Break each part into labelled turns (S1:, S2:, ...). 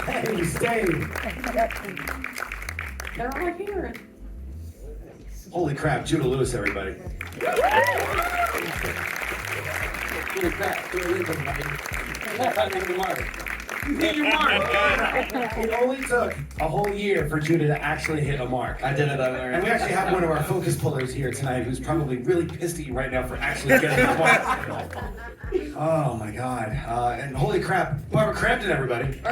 S1: Hey, stay.
S2: They're all here.
S1: Holy crap, Judah Lewis, everybody.
S3: Holy crap, Judah Lewis, everybody. I think you're Mark.
S1: You hit your mark. It only took a whole year for Judah to actually hit a mark.
S3: I did it on there.
S1: And we actually have one of our focus pullers here tonight who's probably really pissed at you right now for actually getting a mark. Oh my God. And holy crap, Barbara Crampton, everybody.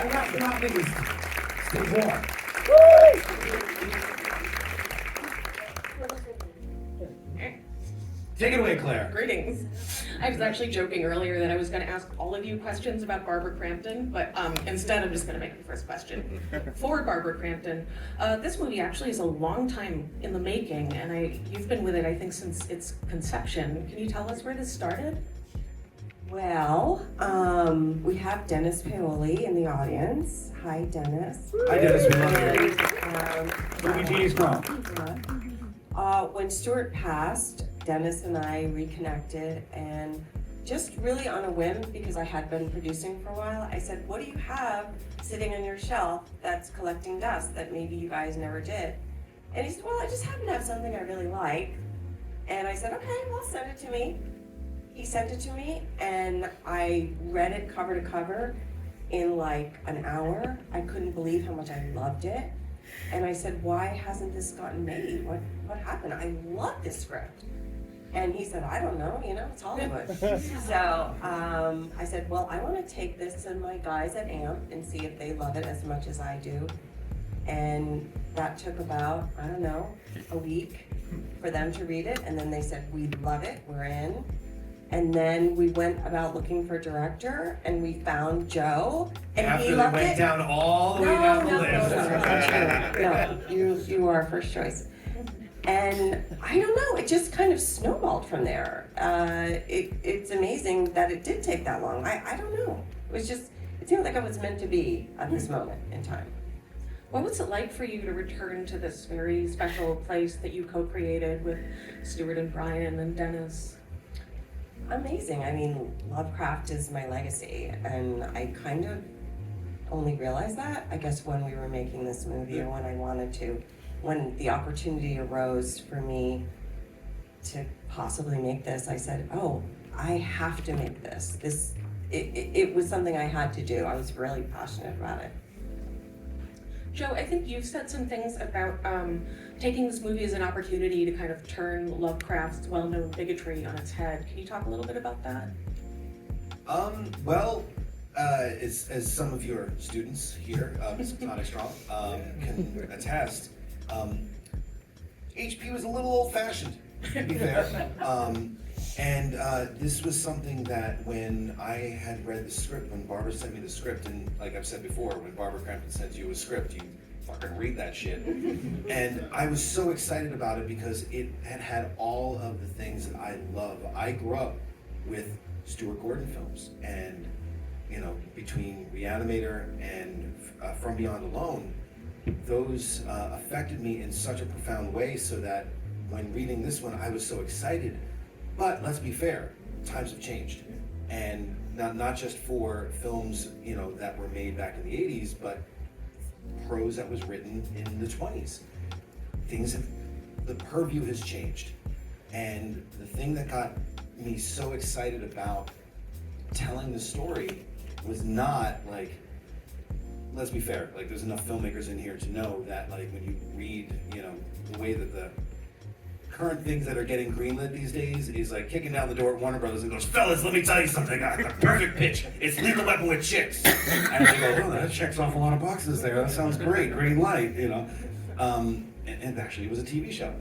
S1: Last but not least, Steve Moore. Take it away, Claire.
S2: Greetings. I was actually joking earlier that I was going to ask all of you questions about Barbara Crampton, but instead I'm just going to make the first question. For Barbara Crampton, this movie actually is a long time in the making, and you've been with it, I think, since its conception. Can you tell us where this started?
S4: Well, we have Dennis Paoli in the audience. Hi, Dennis.
S1: Hi, Dennis. We love you.
S4: And,
S1: Movie Genius Prom.
S4: when Stuart passed, Dennis and I reconnected, and just really on a whim, because I had been producing for a while, I said, what do you have sitting on your shelf that's collecting dust that maybe you guys never did? And he said, well, I just happen to have something I really like. And I said, okay, well, send it to me. He sent it to me, and I read it cover to cover in like an hour. I couldn't believe how much I loved it. And I said, why hasn't this gotten made? What happened? I love this script. And he said, I don't know, it's Hollywood. So I said, well, I want to take this to my guys at AMP and see if they love it as much as I do. And that took about, I don't know, a week for them to read it. And then they said, we love it, we're in. And then we went about looking for a director, and we found Joe, and
S1: After
S4: he
S1: they
S4: loved
S1: went
S4: it.
S1: down all the way down the
S4: No,
S1: list.
S4: you are our first choice. And I don't know, it just kind of snowballed from there. It's amazing that it did take that long. I don't know. It seemed like it was meant to be at this moment in time.
S2: What was it like for you to return to this very special place that you co-created with Stuart and Brian and Dennis?
S4: Amazing. I mean, Lovecraft is my legacy, and I kind of only realized that, I guess, when we were making this movie, or when the opportunity arose for me to possibly make this, I said, oh, I have to make this. It was something I had to do. I was really passionate about it.
S2: Joe, I think you've said some things about taking this movie as an opportunity to kind of turn Lovecraft's well-known bigotry on its head. Can you talk a little bit about that?
S1: As some of your students here, Tonic Strong, can attest, HP was a little old-fashioned, to be fair. And this was something that when I had read the script, when Barbara sent me the script, and like I've said before, when Barbara Crampton sends you a script, you fucking read that shit. And I was so excited about it because it had all of the things that I love. I grew up with Stuart Gordon films, and between Reanimator and From Beyond Alone, those affected me in such a profound way, so that when reading this one, I was so excited. But let's be fair, times have changed, and not just for films that were made back in the 80s, but prose that was written in the 20s. The purview has changed, and the thing that got me so excited about telling the story was not like, let's be fair, like there's enough filmmakers in here to know that like when you read the way that the current things that are getting greenlit these days is like kicking down the door at Warner Brothers and goes, fellas, let me tell you something, I got the perfect pitch. It's Lethal Weapon with chicks. And they go, oh, that checks off a lot of boxes there. That sounds great, green light, And actually it was a TV show.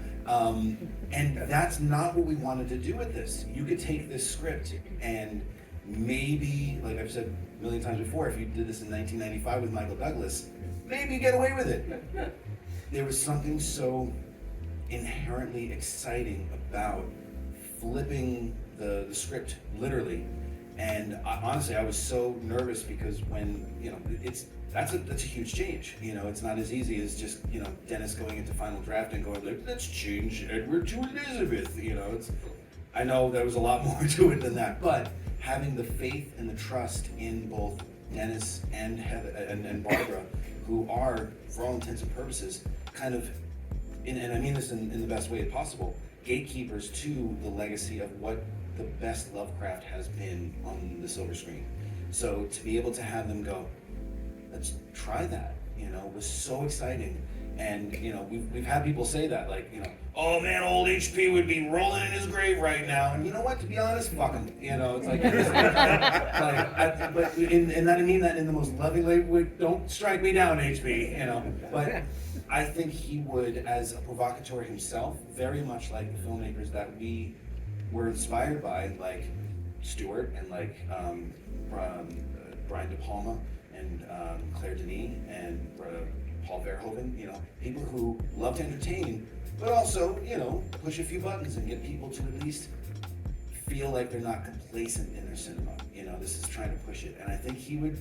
S1: And that's not what we wanted to do with this. You could take this script and maybe, like I've said a million times before, if you did this in 1995 with Michael Douglas, maybe you get away with it. There was something so inherently exciting about flipping the script literally And honestly, I was so nervous because when, that's a huge change. It's not as easy as just, Dennis going into final draft and going like, let's change Edward to Elizabeth. I know there was a lot more to it than that, but having the faith and the trust in both Dennis and Heather and Barbara, who are, for all intents and purposes, kind of, and I mean this in the best way possible, gatekeepers to the legacy of what the best Lovecraft has been on the silver screen. So to be able to have them go, let's try that, was so exciting. And we've had people say that, like, oh man, old HP would be rolling in his grave right now. And you know what? To be honest, fuck him. It's like, and I mean that in the most loving way. Don't strike me down, HP. But I think he would, as a provocateur himself, very much like the filmmakers that we were inspired by, like Stewart and like Brian De Palma and Claire Denis and Paul Verhoeven, people who love to entertain, but also, push a few buttons and get people to at least feel like they're not complacent in their cinema. This is trying to push it. And I think he would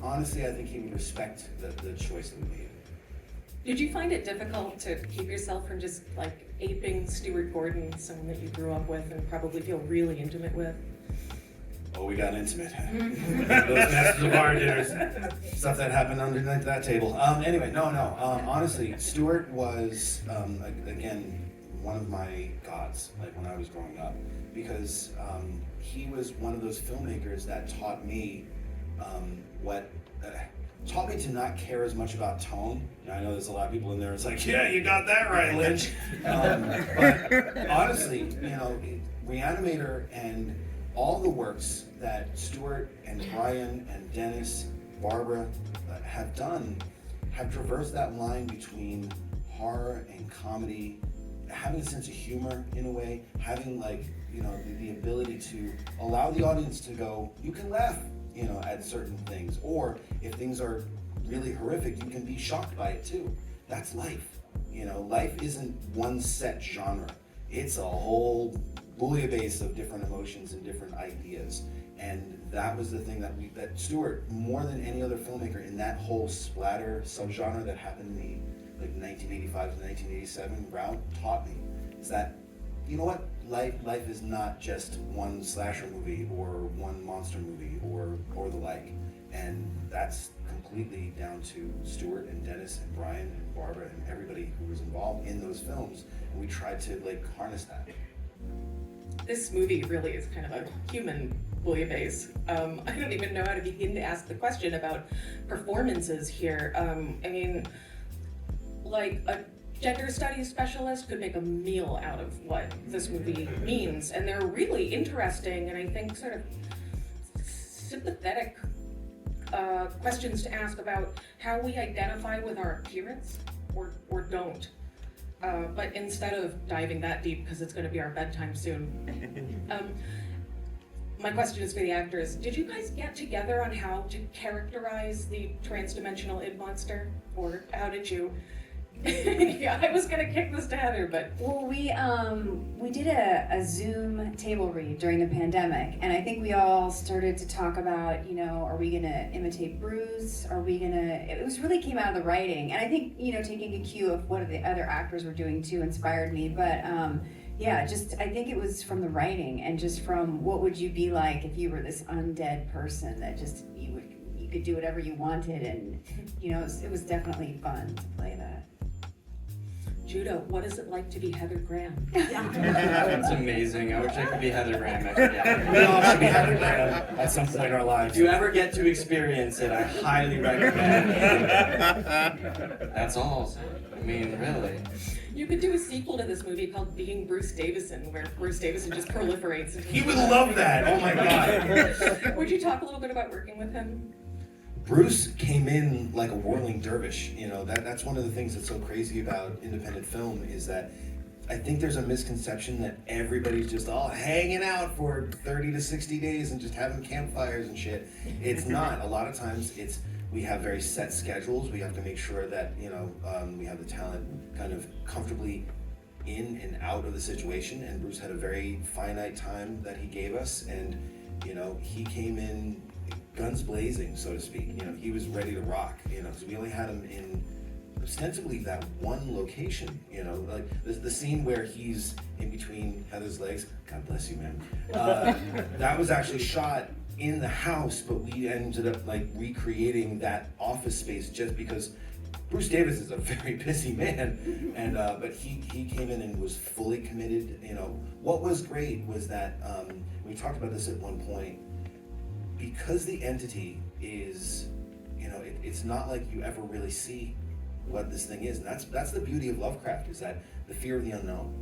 S1: respect the choice that we made.
S2: Did you find it difficult to keep yourself from just like aping Stuart Gordon, someone that you grew up with and probably feel really intimate with?
S1: Oh, we got intimate. Those Masters of Horror dinners, stuff that happened underneath that table. Anyway, no. Honestly, Stuart was, again, one of my gods, like when I was growing up, because he was one of those filmmakers that taught me taught me to not care as much about tone. I know there's a lot of people in there, it's like, yeah, you got that right, Lynch. But honestly, Reanimator and all the works that Stuart and Brian and Dennis, Barbara have done have traversed that line between horror and comedy, having a sense of humor in a way, having the ability to allow the audience to go, you can laugh, at certain things, or if things are really horrific, you can be shocked by it too. That's life. Life isn't one set genre. It's a whole bouillabaisse of different emotions and different ideas. And that was the thing that Stuart, more than any other filmmaker in that whole splatter subgenre that happened in the 1985 to 1987 route, taught me, is that, you know what? Life is not just one slasher movie or one monster movie or the like. And that's completely down to Stuart and Dennis and Brian and Barbara and everybody who was involved in those films. And we tried to harness that.
S2: This movie really is kind of a human bouillabaisse. I don't even know how to begin to ask the question about performances here. A gender studies specialist could make a meal out of what this movie means, and they're really interesting and I think sort of sympathetic questions to ask about how we identify with our appearance or don't. But instead of diving that deep, because it's going to be our bedtime soon, my question is for the actors. Did you guys get together on how to characterize the transdimensional id monster? Or how did you? Yeah, I was gonna kick this to Heather, but
S5: well, we did a Zoom table read during the pandemic, and I think we all started to talk about, are we gonna imitate Bruce? It was really came out of the writing, and I think taking a cue of what the other actors were doing too inspired me. But I think it was from the writing and just from what would you be like if you were this undead person that just you could do whatever you wanted, and it was definitely fun to play that.
S2: Judah, what is it like to be Heather Graham?
S6: It's amazing. I wish I could be Heather Graham. Actually.
S1: We all should be Heather Graham at some point in our lives.
S6: If you ever get to experience it, I highly recommend it. That's all. Really.
S2: You could do a sequel to this movie called Being Bruce Davison, where Bruce Davison just proliferates.
S1: He would love that. Oh my God.
S2: Would you talk a little bit about working with him?
S1: Bruce came in like a whirling dervish. That's one of the things that's so crazy about independent film is that I think there's a misconception that everybody's just all hanging out for 30 to 60 days and just having campfires and shit. It's not. A lot of times we have very set schedules. We have to make sure that, we have the talent kind of comfortably in and out of the situation. And Bruce had a very finite time that he gave us. And You know, he came in guns blazing, so to speak. You know, he was ready to rock, you know, because we only had him in ostensibly that one location, you know, like the scene where he's in between Heather's legs, God bless you, man. That was actually shot in the house, but we ended up like recreating that office space just because Bruce Davis is a very busy man, and but he came in and was fully committed. You know, what was great was that we talked about this at one point, because the entity is, you know, it's not like you ever really see what this thing is, and that's the beauty of Lovecraft, is that the fear of the unknown.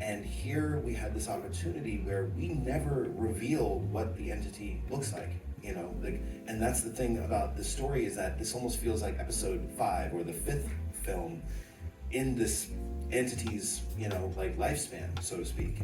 S1: And here we had this opportunity where we never reveal what the entity looks like, you know, like, and that's the thing about the story, is that this almost feels like episode 5 or the 5th film in this entity's, you know, like lifespan, so to speak.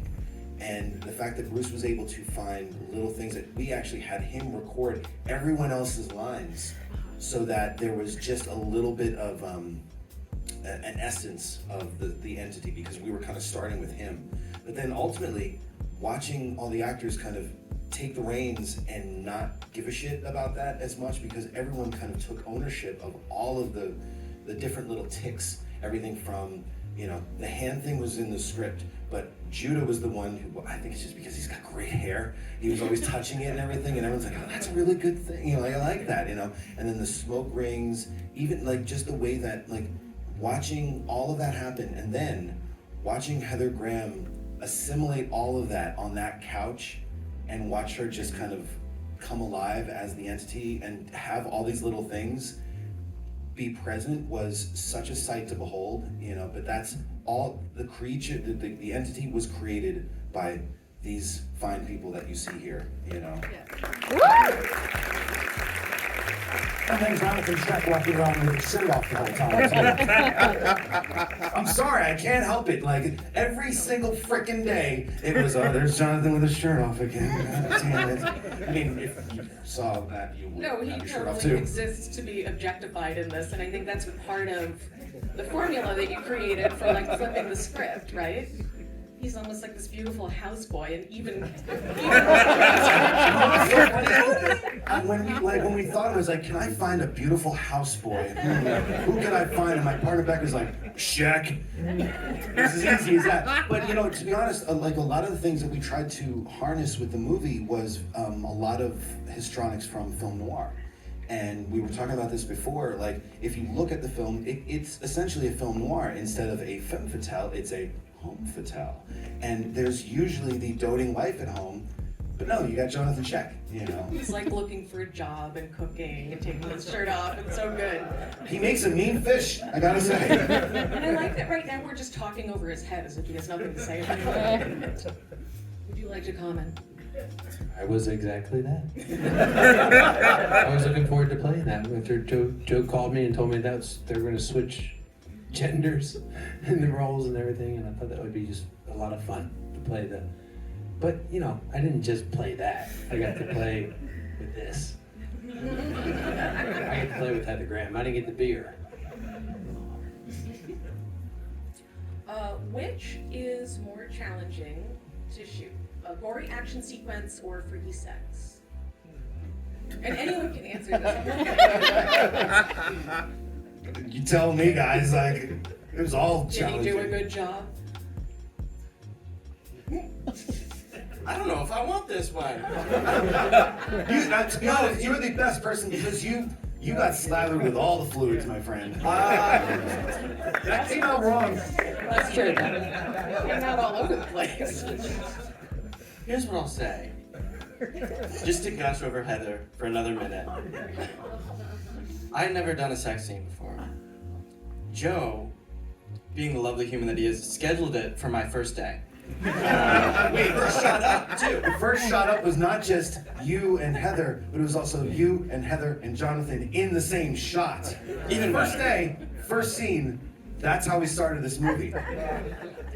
S1: And the fact that Bruce was able to find little things that we actually had him record everyone else's lines, so that there was just a little bit of an essence of the entity, because we were kind of starting with him. But then ultimately, watching all the actors kind of take the reins and not give a shit about that as much, because everyone kind of took ownership of all of the different little ticks. Everything from, you know, the hand thing was in the script, but Judah was the one who, I think it's just because he's got great hair, he was always touching it and everything, and everyone's like, oh, that's a really good thing, you know, I like that, you know. And then the smoke rings, even like just the way that, like, watching all of that happen, and then watching Heather Graham assimilate all of that on that couch and watch her just kind of come alive as the entity and have all these little things be present was such a sight to behold, you know. But that's all the creature, the entity was created by these fine people that you see here, you know.
S3: And then Jonathan Streck walking around with his shirt off the whole time.
S1: I'm sorry, I can't help it. Like, every single frickin' day, it was, oh, there's Jonathan with his shirt off again. God damn it. I mean, if you saw that, you would
S2: No, he
S1: have your shirt off
S2: totally
S1: too.
S2: exists to be objectified in this, and I think that's part of the formula that you created for like flipping the script, right? He's almost like this beautiful houseboy, and even
S1: when we thought, it was like, can I find a beautiful houseboy? Who can I find? And my partner Beck was like, Shaq. It's as easy as that. But you know, to be honest, like a lot of the things that we tried to harness with the movie was a lot of histrionics from film noir. And we were talking about this before, like, if you look at the film, it's essentially a film noir. Instead of a femme fatale, it's a home fatale. And there's usually the doting wife at home, but no, you got Jonathan Sheck, you know.
S2: he's like looking for a job and cooking and taking his shirt off. It's so good.
S1: He makes a mean fish, I gotta say.
S2: And I like that right now we're just talking over his head as if he has nothing to say about it. Would you like to comment?
S7: I was exactly that. I was looking forward to playing that. After Joe called me and told me they were going to switch genders and the roles and everything, and I thought that would be just a lot of fun to play the. But you know, I didn't just play that. I got to play with this. I got to play with Heather Graham. I didn't get the beer.
S2: Which is more challenging to shoot? A gory action sequence or freaky sex? And anyone can answer this.
S1: You tell me, guys, like, it was all
S2: Did he
S1: challenging.
S2: do a good job?
S6: I don't know if I want this one.
S1: To be honest, you're the best person because you got slathered with all the fluids, my friend. That came out wrong.
S2: That's true. I'm not all over the place.
S6: Here's what I'll say. Just to gush over Heather for another minute. I had never done a sex scene before. Joe, being the lovely human that he is, scheduled it for my first day.
S1: Wait, first shot up, too. The first shot up was not just you and Heather, but it was also you and Heather and Jonathan in the same shot.
S6: Even
S1: First
S6: better.
S1: day, first scene, that's how we started this movie.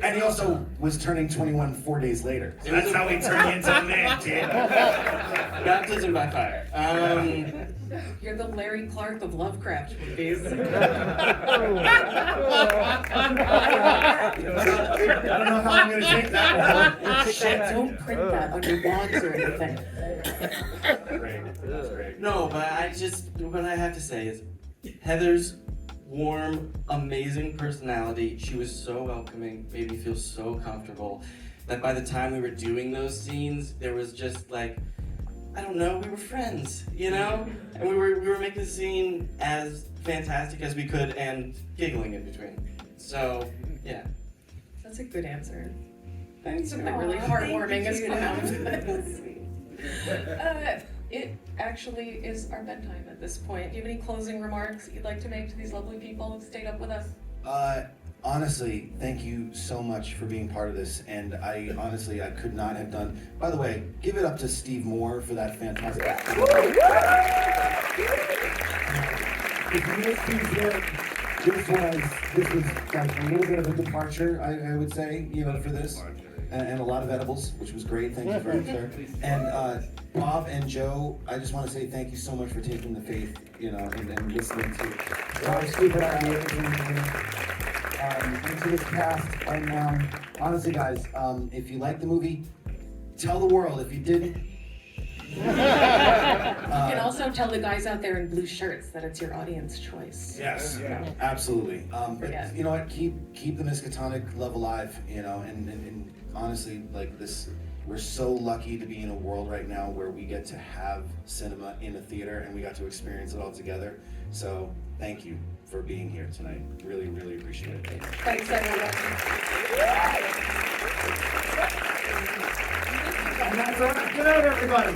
S1: And he also was turning 21 4 days later. So that's how he turned into a man, kid.
S6: Baptism by fire.
S2: You're the Larry Clark of Lovecraft movies.
S1: I don't know how I'm gonna take that one.
S2: Shit, don't print that on your walls or anything.
S1: Great, that's great.
S6: No, but what I have to say is Heather's warm, amazing personality. She was so welcoming, made me feel so comfortable that by the time we were doing those scenes, there was just like, I don't know, we were friends, you know? And we were making the scene as fantastic as we could and giggling in between. So, yeah.
S2: That's a good answer.
S6: Thanks.
S2: Something really
S4: Aw,
S2: heartwarming
S4: thank
S2: has
S4: you.
S2: come out. It actually is our bedtime at this point. Do you have any closing remarks that you'd like to make to these lovely people who've stayed up with us?
S1: Honestly, thank you so much for being part of this, and I could not have done. By the way, give it up to Steve Moore for that fantastic.
S3: If you missed these here, this was like a little bit of a departure,
S1: I would say, you know, for this, and a lot of edibles, which was great. Thank you very much, sir. And Bob and Joe, I just want to say thank you so much for taking the faith, you know, and listening to.
S3: stupid ideas into this cast. And honestly, guys,
S1: If you like the movie, tell the world. If you didn't,
S2: You can also tell the guys out there in blue shirts that it's your audience choice.
S1: yes, absolutely. But
S2: Yeah.
S1: you know what? Keep the Miskatonic love alive. You know, and honestly, like this, we're so lucky to be in a world right now where we get to have cinema in a theater and we got to experience it all together. So thank you for being here tonight. Really, really appreciate it.
S2: Thanks, everyone.
S3: good night, everybody.